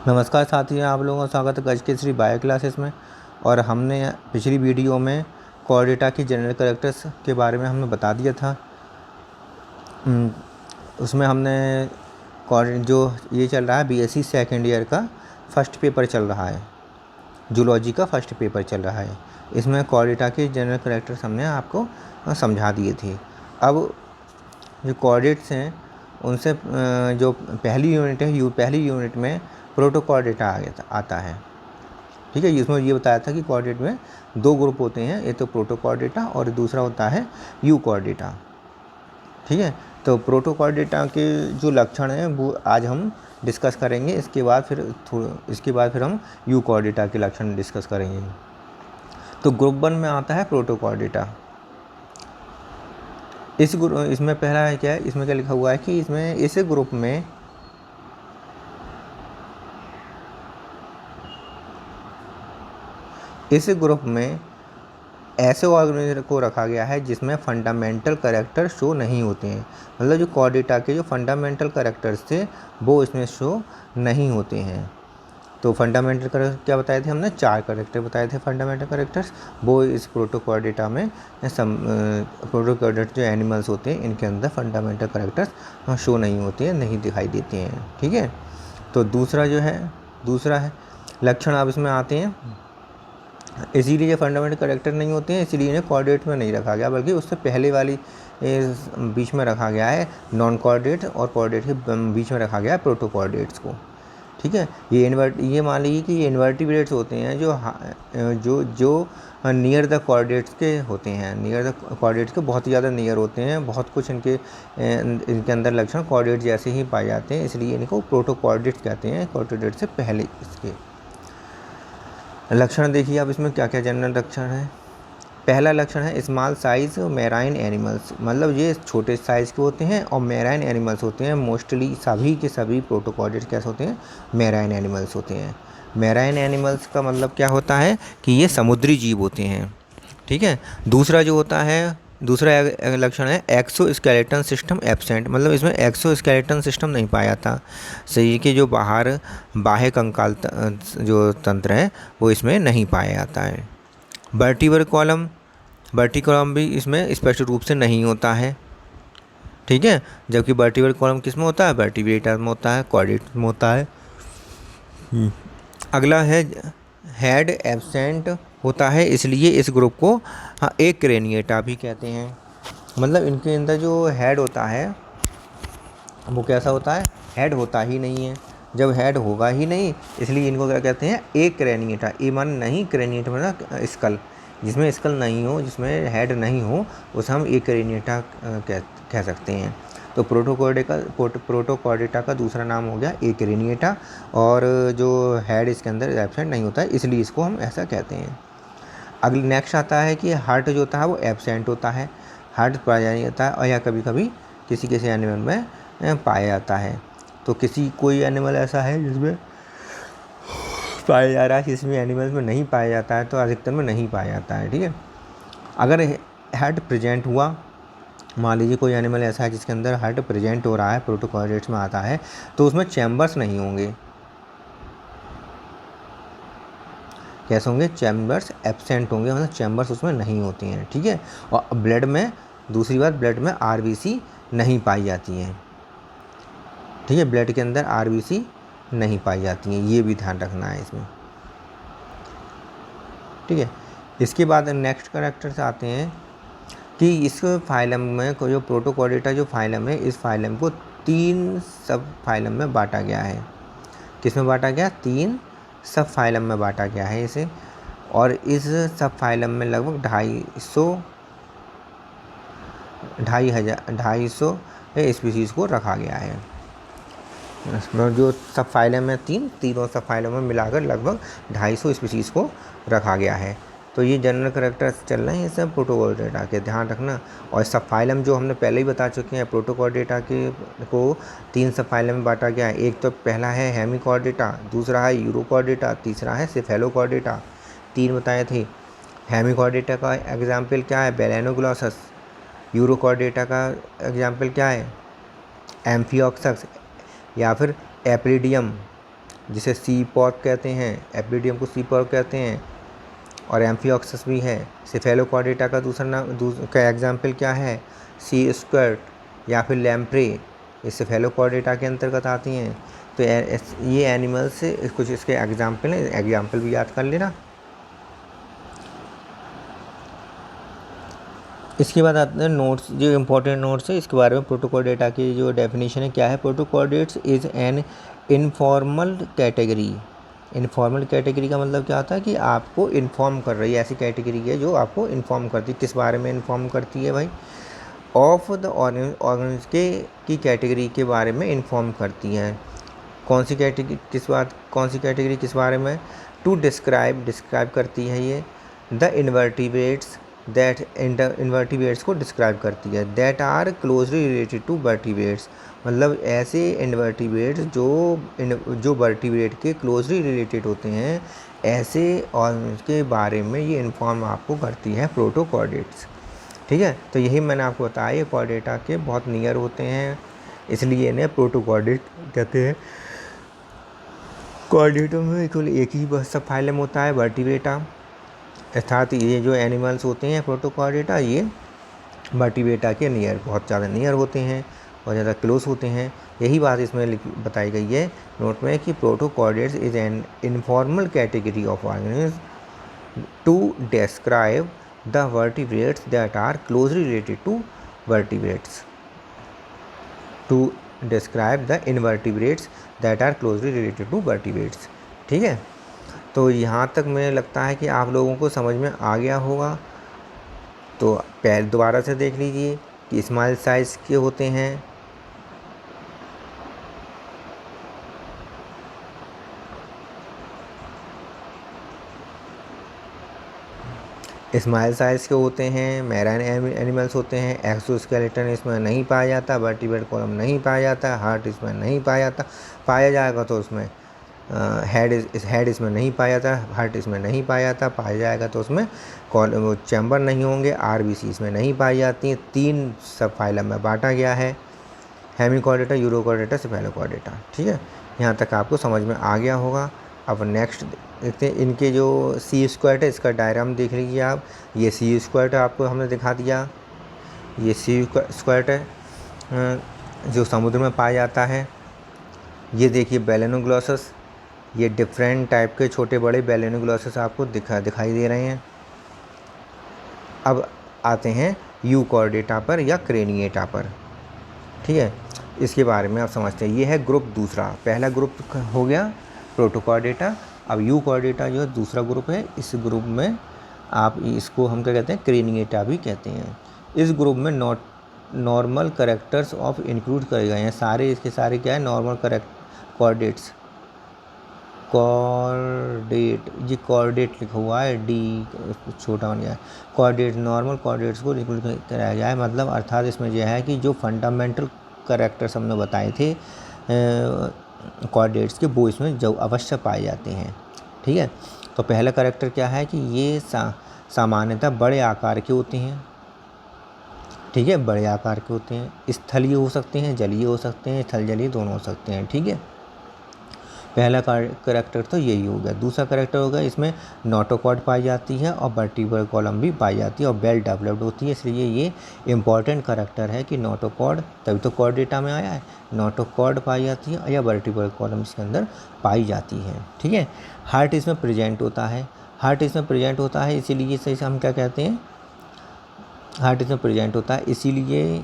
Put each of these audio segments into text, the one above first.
नमस्कार साथियों, आप लोगों का स्वागत है गज के श्री बायो क्लासेस में। और हमने पिछली वीडियो में कोर्डेटा की जनरल कैरेक्टर्स के बारे में हमने बता दिया था। उसमें हमने जो ये चल रहा है बीएससी सेकेंड ईयर का फर्स्ट पेपर चल रहा है, जूलॉजी का फर्स्ट पेपर चल रहा है। इसमें कोर्डेटा के जनरल कैरेक्टर्स हमने आपको समझा दिए थे। अब जो कोऑर्डिनेट्स हैं उनसे जो पहली यूनिट है, पहली यूनिट में प्रोटोकोऑर्डिनेटा आता है। ठीक है, इसमें ये बताया था कि कोऑर्डिनेट में दो ग्रुप होते हैं, एक तो प्रोटोकोऑर्डिनेटा और दूसरा होता है यू कोऑर्डिनेटा। ठीक है, तो प्रोटोकोऑर्डिनेटा के जो लक्षण हैं वो आज हम डिस्कस करेंगे। इसके बाद फिर हम यू कोऑर्डिनेटा के लक्षण डिस्कस करेंगे। तो ग्रुप 1 में आता है प्रोटोकोऑर्डिनेटा। इसमें पहला है क्या है, इसमें क्या लिखा हुआ है कि इसमें इस ग्रुप में ऐसे ऑर्गेनिज्म को रखा गया है जिसमें फंडामेंटल कैरेक्टर शो नहीं होते हैं। मतलब जो कोऑर्डिनेटा के जो फंडामेंटल कैरेक्टर्स थे वो इसमें शो नहीं होते हैं। तो फंडामेंटल कैरेक्टर क्या बताए थे हमने, 4 कैरेक्टर बताए थे फंडामेंटल कैरेक्टर्स। वो इस प्रोटोकोऑर्डिनेटा में प्रोटोकोऑर्डिनेट जो एनिमल्स होते हैं इनके अंदर फंडामेंटल कैरेक्टर्स शो नहीं होते हैं, नहीं दिखाई देते हैं। ठीक है, तो दूसरा है लक्षण अब इसमें आते हैं। इसीलिए ये फंडामेंटल कैरेक्टर नहीं होते हैं, इसीलिए इन्हें कोऑर्डिनेट में नहीं रखा गया, बल्कि उससे पहले वाली बीच में रखा गया है नॉन कोऑर्डिनेट, और कोऑर्डिनेट के बीच में रखा गया है प्रोटोकोऑर्डिनेट्स को। ठीक है, ये मान लीजिए कि ये इन्वर्टिब्रेट्स होते हैं जो नियर द कोऑर्डिनेट्स के होते हैं, नियर द कोऑर्डिनेट्स के बहुत ही ज़्यादा नियर होते हैं। बहुत कुछ इनके अंदर लक्षण कोऑर्डिनेट जैसे ही पाए जाते हैं, इसलिए इनको प्रोटोकोऑर्डिनेट्स कहते हैं, कोऑर्डिनेट से पहले इसके। लक्षण देखिए आप इसमें क्या क्या जनरल लक्षण है। पहला लक्षण है स्मॉल साइज मैराइन एनिमल्स, मतलब ये छोटे साइज़ के होते हैं और मैराइन एनिमल्स होते हैं। मोस्टली सभी के सभी प्रोटोकोऑर्डिनेट्स कैसे होते हैं, मैराइन एनिमल्स होते हैं। मैराइन एनिमल्स का मतलब क्या होता है कि ये समुद्री जीव होते हैं। ठीक है, दूसरा लक्षण है एक्सोस्केलेटन सिस्टम एब्सेंट, मतलब इसमें एक्सोस्केलेटन सिस्टम नहीं पाया था। शरीर के जो बाह्य कंकाल जो तंत्र है वो इसमें नहीं पाया जाता है। वर्टिब्रल कॉलम भी इसमें स्पष्ट रूप से नहीं होता है। ठीक है, जबकि वर्टिब्रल कॉलम किस में होता है, वर्टिब्रेटर में होता है, कोऑर्डिनेट में होता है। अगला है हेड एब्सेंट होता है, इसलिए इस ग्रुप को एक क्रेनिएटा भी कहते हैं। मतलब इनके अंदर जो हेड होता है वो कैसा होता है, हेड होता ही नहीं है। जब हेड होगा ही नहीं, इसलिए इनको क्या कहते हैं, एक क्रेनिएटा। ए मान नहीं, क्रेनिएटा मतलब स्कल, जिसमें स्कल नहीं हो, जिसमें हेड नहीं हो, उसे हम एक क्रेनिएटा कह सकते हैं। तो प्रोटोकोऑर्डिनेटा का दूसरा नाम हो गया एक क्रेनिएटा, और जो हेड इसके अंदर एब्सेंट नहीं होता है, इसलिए इसको हम ऐसा कहते हैं। अगली नेक्स्ट आता है कि हार्ट जो होता है वो एब्सेंट होता है, हार्ट पाया नहीं जाता है, और या कभी कभी किसी किसी एनिमल में पाया जाता है। तो कोई एनिमल ऐसा है जिसमें पाया जा रहा है, किसी एनिमल्स में नहीं पाया जाता है, तो अधिकतर में नहीं पाया जाता है। ठीक है, अगर हेड प्रेजेंट हुआ, मान लीजिए कोई एनिमल ऐसा है जिसके अंदर हेड प्रेजेंट हो रहा है, प्रोटोकोऑर्डिनेट्स में आता है, तो उसमें चैम्बर्स नहीं होंगे। कैसे होंगे, चैम्बर्स एब्सेंट होंगे, मतलब चैम्बर्स उसमें नहीं होते हैं। ठीक है, और ब्लड में, दूसरी बात, ब्लड में आरबीसी नहीं पाई जाती हैं। ठीक है, ब्लड के अंदर आरबीसी नहीं पाई जाती हैं, ये भी ध्यान रखना है इसमें। ठीक है, इसके बाद नेक्स्ट कैरेक्टर्स आते हैं कि इस फाइलम में जो प्रोटोकोऑर्डिनेटा जो फाइलम है, इस फाइलम को 3 सब फाइलम में बांटा गया है। किस में बांटा गया, 3 सब फाइलम में बांटा गया है इसे। और इस सब फाइलम में लगभग 250 स्पीसीज़ को रखा गया है। जो सब फाइलम है, तीनों सब फाइलम में मिलाकर लगभग 250 स्पीसीज़ को रखा गया है। तो ये जनरल कैरेक्टर्स चल रहे हैं, ये सब प्रोटोकोऑर्डिनेटा के, ध्यान रखना। और सब फाइलम जो हमने पहले ही बता चुके हैं, प्रोटोकोऑर्डिनेटा को 3 सब फाइलम में बांटा गया है। एक तो पहला है हेमिकोऑर्डिनेटा, दूसरा है यूरोकोऑर्डिनेटा, तीसरा है सेफेलोकोऑर्डिनेटा। 3 बताए थे। हेमिकोऑर्डिनेटा का एग्जाम्पल क्या है, बेलेनोग्लॉसस। यूरोकोऑर्डिनेटा का एग्जाम्पल क्या है, एम्फियोक्सस या फिर एप्लिडियम। जिसे सी पॉर्क कहते हैं, एप्लीडियम को सी पॉर्क कहते हैं, और एम्फियोक्सस भी है। सेफेलोकॉर्डेटा का दूसरा नाम का एग्जाम्पल क्या है, सी स्क्वर्ट या फिर लैम्प्रे, ये सेफेलोकॉर्डेटा के अंतर्गत आती हैं। तो ये एनिमल्स से कुछ इसके एग्जाम्पल हैं, एग्जाम्पल भी याद कर लेना। इसके बाद आते हैं नोट्स, जो इम्पोर्टेंट नोट्स है इसके बारे में। प्रोटोकॉर्डेटा की जो डेफिनेशन है क्या है, protochordates is an informal category. Informal category का मतलब क्या होता है कि आपको इन्फॉर्म कर रही है, ऐसी कैटेगरी है जो आपको इन्फॉर्म करती है। किस बारे में इन्फॉर्म करती है भाई, ऑफ द ऑर्गेनिज के की कैटेगरी के बारे में इन्फॉर्म करती हैं। कौन सी कैटेगरी किस बारे में, टू डिस्क्राइब करती है ये द इन्वर्टिब्रेट्स, दैट इन्वर्टिब्रेट्स को डिस्क्राइब करती है, that are closely related to vertebrates, मतलब ऐसे इन्वर्टिब्रेट्स जो वर्टिब्रेट के क्लोजली रिलेटेड होते हैं, ऐसे ऑर्गेनिज के बारे में ये इन्फॉर्म आपको करती है प्रोटोकॉर्डेट्स। ठीक है, तो यही मैंने आपको बताया, ये कॉर्डेटा के बहुत नियर होते हैं, इसलिए इन्हें प्रोटोकॉर्डेट कहते हैं। कॉर्डेटों में केवल एक ही सब फाइलम होता है, वर्टिब्रेटा, अर्थात ये जो एनिमल्स होते हैं प्रोटोकॉर्डेटा, ये वर्टिब्रेटा के नियर, बहुत ज़्यादा नियर होते हैं, बहुत ज़्यादा क्लोज होते हैं। यही बात इसमें बताई गई है नोट में कि protochordates is an informal category of organism to describe the vertebrates that are closely related to vertebrates, to describe the invertebrates that are closely related to vertebrates। ठीक है, तो यहाँ तक मुझे लगता है कि आप लोगों को समझ में आ गया होगा। तो पहले दोबारा से देख लीजिए कि स्मॉल साइज़ के होते हैं, स्मॉल साइज़ के होते हैं, मैराइन एनिमल्स होते हैं, एक्सोस्केलेटन इसमें नहीं पाया जाता, वर्टिब्रेट कॉलम नहीं पाया जाता, हार्ट इसमें नहीं पाया जाता, पाया जाएगा तो उसमें हेड इसमें नहीं पाया जाता, हार्ट इसमें नहीं पाया जाता, पाया जाएगा तो उसमें वो चैम्बर नहीं होंगे, आरबीसी इसमें नहीं पाई जाती हैं। 3 सब फाइलम में बांटा गया है, हेमिकॉर्डेटा, यूरोकॉर्डेटा, सेफेलोकॉर्डेटा। ठीक है, यहाँ तक आपको समझ में आ गया होगा। अब नेक्स्ट देखते हैं, इनके जो सी स्क्वायर है इसका डायग्राम देख लीजिए आप। ये सी स्क्वायर आपको हमने दिखा दिया, ये सी स्क्वायर है जो समुद्र में पाया जाता है। ये देखिए बेलेनोग्लॉसस, ये डिफरेंट टाइप के छोटे बड़े बेलेनोग्लॉसस आपको दिखाई दे रहे हैं। अब आते हैं यूकॉर्डेटा पर या क्रेनिएटा पर। ठीक है, इसके बारे में आप समझते हैं। ये है ग्रुप दूसरा, पहला ग्रुप हो गया प्रोटोकॉर्डेटा। अब यूकॉर्डेटा जो है दूसरा ग्रुप है। इस ग्रुप में आप इसको हम क्या कहते हैं, क्रेनिएटा भी कहते हैं। इस ग्रुप में नॉर्मल करेक्टर्स ऑफ इंक्लूड करे गए हैं, सारे इसके सारे क्या है, नॉर्मल कॉर्डेट्स, कॉर्डेट, ये कॉर्डेट लिखा हुआ है, डी छोटा बन गया है, कॉर्डेट, नॉर्मल कॉर्डेट्स को इंक्लूड कराया जाए, मतलब अर्थात इसमें यह है कि जो फंडामेंटल करेक्टर्स हमने बताए थे कॉर्डेट्स के, वो इसमें जो अवश्य पाए जाते हैं। ठीक है, तो पहला करेक्टर क्या है कि ये सामान्यतः बड़े आकार के होते हैं। ठीक है, बड़े आकार के होते हैं, स्थलीय हो सकते हैं, जलीय हो सकते हैं, स्थल जलीय दोनों हो सकते हैं। ठीक है, पहला करेक्टर तो यही हो गया। दूसरा करेक्टर होगा, इसमें नोटोकॉर्ड पाई जाती है और वर्टिब्रल कॉलम भी पाई जाती है और वेल डेवलप्ड होती है, इसलिए ये इंपॉर्टेंट करेक्टर है कि नोटोकॉर्ड, तभी तो कॉर्डेटा में आया है, नोटोकॉर्ड पाई जाती है या वर्टिब्रल कॉलम इसके अंदर पाई जाती है। ठीक है, हार्ट इसमें प्रेजेंट होता है, हार्ट इसमें प्रेजेंट होता है, इसीलिए सही से हम क्या कहते हैं, हार्ट इसमें प्रेजेंट होता है, इसीलिए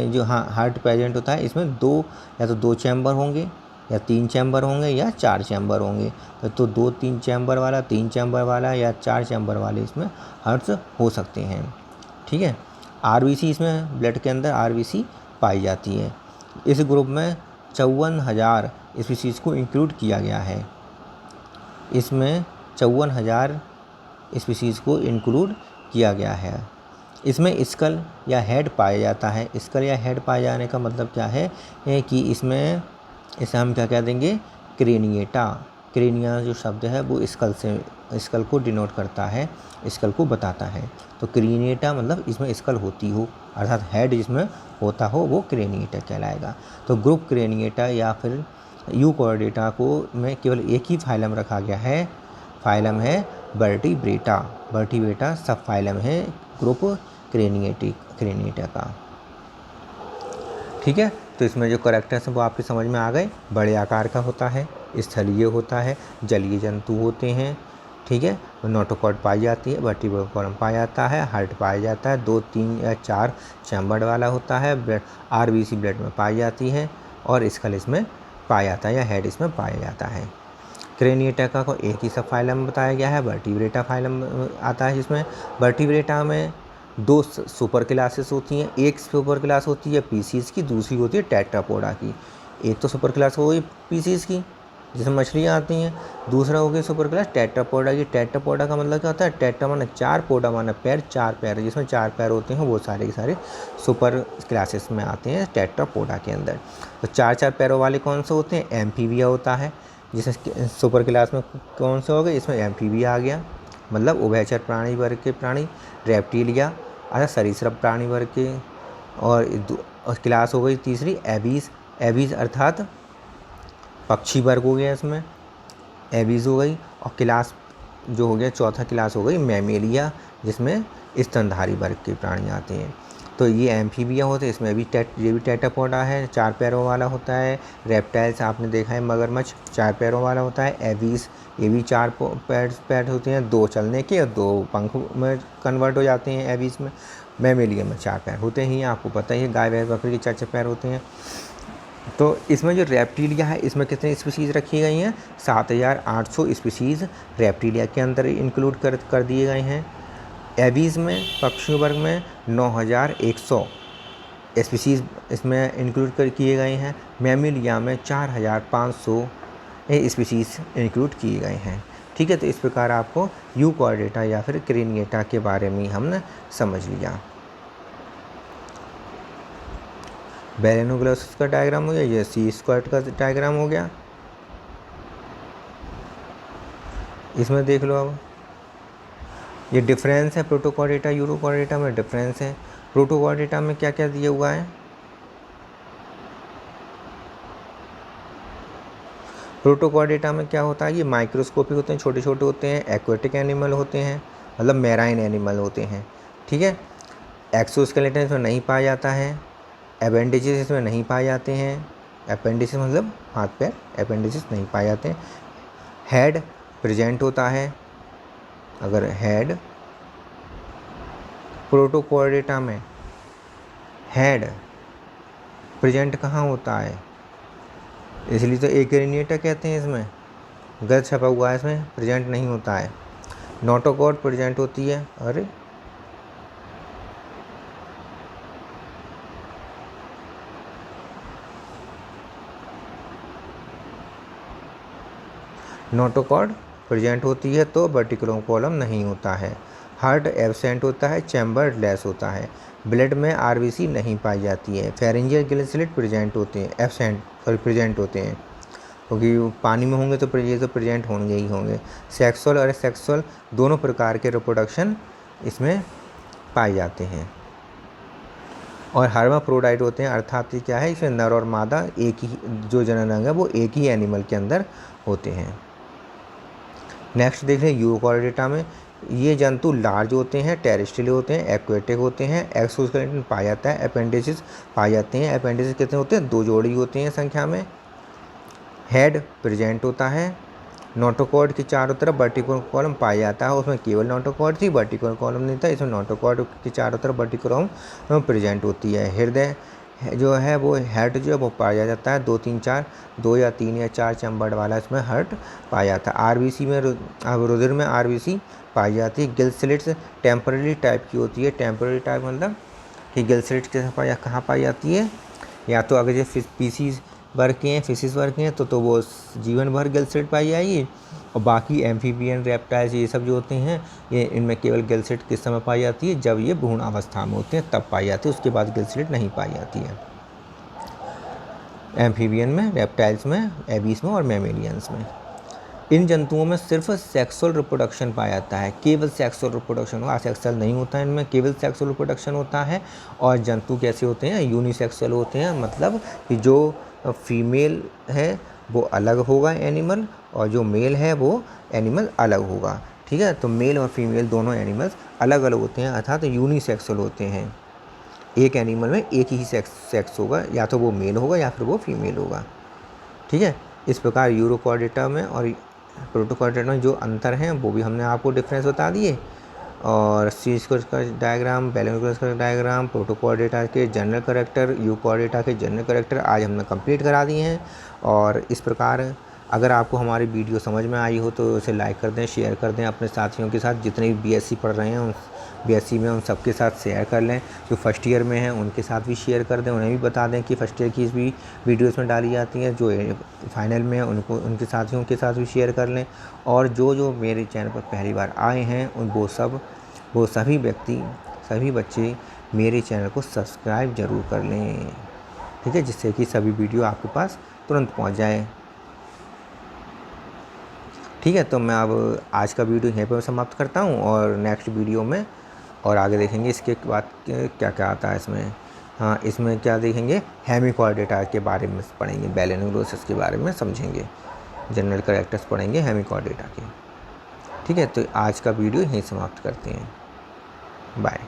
जो हार्ट प्रेजेंट होता है इसमें या तो 2 चैम्बर होंगे या 3 चैम्बर होंगे या 4 चैम्बर होंगे। तो 2-3 चैम्बर वाला, 3 चैम्बर वाला या 4 चैम्बर वाले इसमें हार्ट्स हो सकते हैं। ठीक है, आरबीसी, इसमें ब्लड के अंदर आरबीसी पाई जाती है। इस ग्रुप में 54,000 स्पीसीज़ को इंक्लूड किया गया है, इसमें 54,000 स्पीसीज़ को इंक्लूड किया गया है। इसमें स्कल या हेड पाया जाता है। स्कल या हेड पाए जाने का मतलब क्या है कि इसे हम क्या कह देंगे, क्रेनिएटा। क्रेनिया जो शब्द है वो स्कल को डिनोट करता है, स्कल को बताता है। तो क्रेनिएटा मतलब इसमें स्कल होती हो, अर्थात हेड जिसमें होता हो वो क्रेनिएटा कहलाएगा। तो ग्रुप क्रेनिएटा या फिर यूकॉर्डेटा को में केवल एक ही फाइलम रखा गया है, फाइलम है वर्टिब्रेटा। वर्टिब्रेटा सब फाइलम है ग्रुप क्रेनिएटा का। ठीक है, तो इसमें जो कैरेक्टर्स हैं वो आपके समझ में आ गए। बड़े आकार का होता है, स्थलीय होता है, जलीय जंतु होते हैं। ठीक है, नोटोकॉर्ड पाई जाती है, वर्टिब्रल कॉलम पाया जाता है, हार्ट पाया जाता है, 2, 3 या 4 चैम्बर वाला होता है, ब्लड आरबीसी ब्लड में पाई जाती है, और स्कल इसमें पाया जाता है या हेड इसमें पाया जाता है। क्रेनिएटा को एक ही सब फाइलम बताया गया है, वर्टिब्रेटा फाइलम आता है, जिसमें वर्टिब्रेटा में 2 सुपर क्लासेस होती हैं। एक सुपर क्लास होती है पीसीज की, दूसरी होती है टेट्रापोडा की। एक तो सुपर क्लास हो गई पीसीज की जिसमें मछलियाँ आती हैं, दूसरा हो गया सुपर क्लास टेट्रापोडा की। टेट्रापोडा का मतलब क्या होता है? टेट्रा माने 4, पोडा माने पैर, 4 पैर, जिसमें 4 पैर होते हैं वो सारे के सारे सुपर क्लासेस में आते हैं टेट्रापोडा के अंदर। तो 4 पैरों वाले कौन से होते हैं? एम्फीबिया होता है, जिसमें सुपर क्लास में कौन से हो गए? इसमें एम्फीबिया आ गया, मतलब उभयचर प्राणी वर्ग के प्राणी। रेप्टिलिया सरीसृप प्राणी वर्ग के। और क्लास हो गई तीसरी एबीज। एबीज अर्थात पक्षी वर्ग हो गया, इसमें एबीज हो गई। और क्लास जो हो गया चौथा क्लास हो गई मैमेलिया, जिसमें स्तनधारी वर्ग के प्राणी आते हैं। तो ये एम्फीबिया होते हैं, इसमें भी ये भी टेट्रापोडा है, 4 पैरों वाला होता है। रेप्टाइल्स आपने देखा है मगरमच्छ 4 पैरों वाला होता है। एबीज ये भी 4 पैर होते हैं, 2 चलने के और 2 पंख में कन्वर्ट हो जाते हैं एबीज में। मैमेलिया में 4 पैर होते हैं, आपको पता ही है, गाय भैंस बकरी के 4 पैर होते हैं। तो इसमें जो रेप्टिलिया है इसमें कितनी स्पीशीज़ रखी गई हैं? 7800 स्पीशीज़ रेप्टिलिया के अंदर इंक्लूड कर दिए गए हैं। एबीज़ में पक्षियों वर्ग में 9100 स्पीशीज़ इसमें इंक्लूड किए गए हैं। मैमिलिया में 4500 स्पीशीज़ इंक्लूड किए गए हैं। ठीक है, तो इस प्रकार आपको यूकॉर्डेटा या फिर क्रेनिएटा के बारे में हमने समझ लिया। बैलेनोग्लोसस का डायग्राम हो गया, ये सी स्क्वाड का डायग्राम हो गया। इसमें देख लो अब ये डिफरेंस है प्रोटोकॉर्डेटा यूरोकॉर्डेटा में डिफरेंस है। प्रोटोकॉर्डेटा में क्या क्या दिया हुआ है? प्रोटोकॉर्डेटा में क्या होता है? ये माइक्रोस्कोपिक होते हैं, छोटे छोटे होते हैं, एक्वेटिक एनिमल होते हैं, मतलब मैराइन एनिमल होते हैं। ठीक है, एक्सोस्केलेटन इसमें नहीं पाया जाता है, अपेंडिसेस इसमें नहीं पाए जाते हैं। अपेंडिसेस मतलब हाथ पैर, अपेंडिसेस नहीं पाए जाते हैं। हेड प्रेजेंट होता है, अगर हेड प्रोटोकॉर्डेटा में हेड प्रेजेंट कहाँ होता है? इसलिए तो एक्रेनिएटा कहते हैं, इसमें गलत छपा हुआ है, इसमें प्रेजेंट नहीं होता है। नोटोकॉर्ड प्रेजेंट होती है, अरे नोटोकॉर्ड प्रेजेंट होती है तो वर्टिकल कॉलम नहीं होता है। हार्ट एब्सेंट होता है, चैम्बर लेस होता है। ब्लड में आरबीसी नहीं पाई जाती है। फेरेंजियल गिल स्लिट प्रेजेंट होते हैं, प्रेजेंट होते हैं, क्योंकि पानी में होंगे तो ये तो प्रेजेंट होंगे ही होंगे। सेक्सुअल और सेक्सुअल दोनों प्रकार के रिप्रोडक्शन इसमें पाए जाते हैं। और हर्माफ्रोडाइट होते हैं, अर्थात ये क्या है, इसमें नर और मादा एक ही जो जनन अंग है वो एक ही एनिमल के अंदर होते हैं। नेक्स्ट देख लें यूरोकॉर्डेटा में ये जंतु लार्ज होते हैं, टेरेस्ट्रियल होते हैं, एक्वेटिक होते हैं, एक्सोस्केलेटन पाया जाता है, अपेंडिसेस पाए जाते हैं। अपेंडिसेस कितने होते हैं? 2 जोड़ी होते हैं संख्या में। हेड प्रेजेंट होता है। नोटोकॉर्ड के चारों तरफ वर्टिकल कॉलम पाया जाता है, उसमें केवल नोटोकॉर्ड थी, वर्टिकल कॉलम नहीं था, इसमें नोटोकॉर्ड के चारों तरफ वर्टिकल कॉलम प्रेजेंट होती है। हृदय जो है वो हार्ट जो है वो पाया जाता है, 2 3 4 2 या 3 या 4 चैम्बर वाला इसमें हार्ट पाया जाता है। आरबीसी में रुधिर में आरबीसी पाई जाती है। गिल स्लिट्स टेम्पररी टाइप की होती है। टेम्पररी टाइप मतलब कि गिल स्लिट्स कहाँ पाई जाती है? या तो अगर जो पीसीज वर्ग के हैं, फिशिस वर्ग के हैं तो वो जीवन भर गिल स्लिट पाई जाएगी। और बाकी एम्फीबियन रेप्टाइल्स ये सब जो होते हैं ये इनमें केवल गिल स्लिट किस समय पाई जाती है? जब ये भ्रूण अवस्था में होते हैं तब पाई जाती है, उसके बाद गिल स्लिट नहीं पाई जाती है। एम्फीबियन में, रेप्टाइल्स में, एबीज में और मैमेलियंस में। इन जंतुओं में सिर्फ सेक्सुअल रिप्रोडक्शन पाया जाता है, केवल सेक्सुअल रिप्रोडक्शन होगा, असेक्सुअल नहीं होता है इनमें, केवल सेक्सुअल रिप्रोडक्शन होता है। और जंतु कैसे होते हैं? यूनिसेक्सुअल होते हैं, मतलब कि जो फीमेल है वो अलग होगा एनिमल, और जो मेल है वो एनिमल अलग होगा। ठीक है, तो मेल और फीमेल दोनों एनिमल्स अलग अलग होते हैं, अर्थात यूनिसेक्सुअल होते हैं। एक एनिमल में एक ही सेक्स होगा, या तो वो मेल होगा या फिर वो फीमेल होगा। ठीक है, इस प्रकार यूरोकॉर्डेटा में और प्रोटोकॉर्डेटा में जो अंतर हैं वो भी हमने आपको डिफरेंस बता दिए। और सी स्क्वायर का डायग्राम, बैलेंस का डायग्राम, प्रोटोकॉर्डेटा के जनरल कैरेक्टर, यूकॉर्डेटा के जनरल कैरेक्टर आज हमने कंप्लीट करा दिए हैं। और इस प्रकार अगर आपको हमारी वीडियो समझ में आई हो तो उसे लाइक कर दें, शेयर कर दें अपने साथियों के साथ। जितने भी बीएससी पढ़ रहे हैं उन बीएससी में उन सबके साथ शेयर कर लें। जो फर्स्ट ईयर में हैं उनके साथ भी शेयर कर दें, उन्हें भी बता दें कि फर्स्ट ईयर की भी वीडियोस में डाली जाती हैं। जो फाइनल में है उनको उनके साथियों के साथ भी शेयर कर लें। और जो मेरे चैनल पर पहली बार आए हैं वो सभी व्यक्ति, सभी बच्चे मेरे चैनल को सब्सक्राइब ज़रूर कर लें। ठीक है, जिससे कि सभी वीडियो आपके पास तुरंत पहुंच जाए। ठीक है, तो मैं अब आज का वीडियो यहीं पर समाप्त करता हूं, और नेक्स्ट वीडियो में और आगे देखेंगे इसके बाद क्या क्या आता है इसमें। हाँ, इसमें क्या देखेंगे, हेमिकॉर्डेटा के बारे में पढ़ेंगे, बैलेनोग्लोसस के बारे में समझेंगे, जनरल कैरेक्टर्स पढ़ेंगे हेमिकॉर्डेटा के। ठीक है, तो आज का वीडियो यहीं समाप्त करते हैं। बाय।